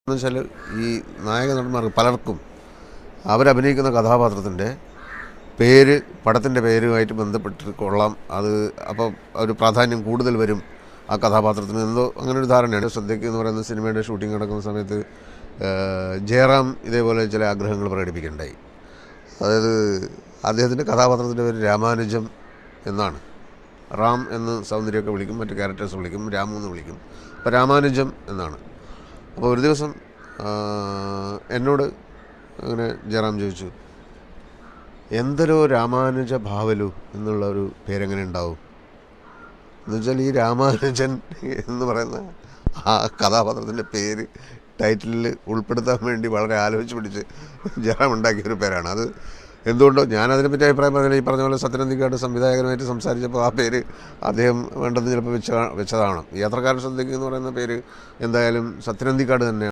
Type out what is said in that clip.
എന്നുവെച്ചാൽ ഈ നായക നടന്മാർക്ക് പലർക്കും അവരഭിനയിക്കുന്ന കഥാപാത്രത്തിൻ്റെ പേര് പടത്തിൻ്റെ പേരുമായിട്ട് ബന്ധപ്പെട്ട് കൊള്ളാം. അത് അപ്പോൾ ഒരു പ്രാധാന്യം കൂടുതൽ വരും ആ കഥാപാത്രത്തിന്. എന്തോ അങ്ങനെ ഒരു ധാരണയാണ്. ശ്രദ്ധയ്ക്ക് എന്ന് പറയുന്ന സിനിമയുടെ ഷൂട്ടിംഗ് നടക്കുന്ന സമയത്ത് ജയറാം ഇതേപോലെ ചില ആഗ്രഹങ്ങൾ പ്രകടിപ്പിക്കുകയുണ്ടായി. അതായത് അദ്ദേഹത്തിൻ്റെ കഥാപാത്രത്തിൻ്റെ പേര് രാമാനുജം എന്നാണ്. റാം എന്ന് സൗന്ദര്യമൊക്കെ വിളിക്കും, മറ്റ് ക്യാരക്ടേഴ്സ് വിളിക്കും, രാമു എന്ന് വിളിക്കും. അപ്പോൾ രാമാനുജം എന്നാണ്. അപ്പോൾ ഒരു ദിവസം എന്നോട് അങ്ങനെ ജയറാം ചോദിച്ചു, എന്തരോ രാമാനുജ ഭാവലു എന്നുള്ള ഒരു പേരെങ്ങനെ ഉണ്ടാവും എന്നുവെച്ചാൽ ഈ രാമാനുജൻ എന്ന് പറയുന്ന ആ കഥാപാത്രത്തിൻ്റെ പേര് ടൈറ്റിലിൽ ഉൾപ്പെടുത്താൻ വേണ്ടി വളരെ ആലോചിച്ച് പിടിച്ച് ജയറാം ഉണ്ടാക്കിയൊരു പേരാണ് അത്. എന്തുകൊണ്ടോ ഞാനതിനെപ്പറ്റി അഭിപ്രായം പറഞ്ഞില്ല. ഈ പറഞ്ഞ പോലെ സത്യനന്ദിക്കാട് സംവിധായകനുമായിട്ട് സംസാരിച്ചപ്പോൾ ആ പേര് അദ്ദേഹം വേണ്ടെന്ന് ചിലപ്പോൾ വെച്ചതാണ്. യാത്രക്കാരൻ ശ്രദ്ധിക്കുക എന്ന് പറയുന്ന പേര് എന്തായാലും സത്യനന്ദിക്കാട് തന്നെയാണ്.